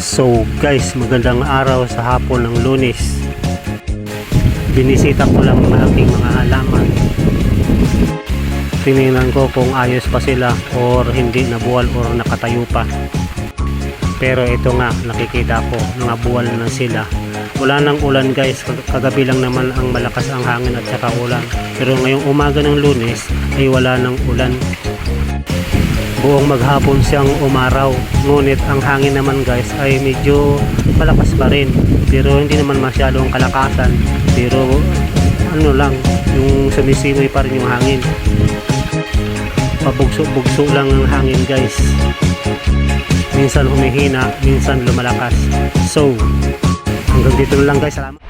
So guys, magandang araw sa hapon ng Lunes. Binisita ko lang ang aking mga halaman. Tinignan ko kung ayos pa sila or hindi nabuwal or nakatayo pa. Pero ito nga, nakikita ko, nangabuwal na sila. Wala nang ulan guys, kagabi lang naman ang malakas ang hangin at saka ulan. Pero ngayong umaga ng Lunes ay wala nang ulan. Buong maghapon siyang umaraw, ngunit ang hangin naman guys ay medyo malakas pa rin, pero hindi naman masyadong kalakasan, pero ano lang, yung sumisimoy pa rin yung hangin, pabugso-bugso lang ang hangin guys, minsan humihina, minsan lumalakas. So hanggang dito lang guys, salamat.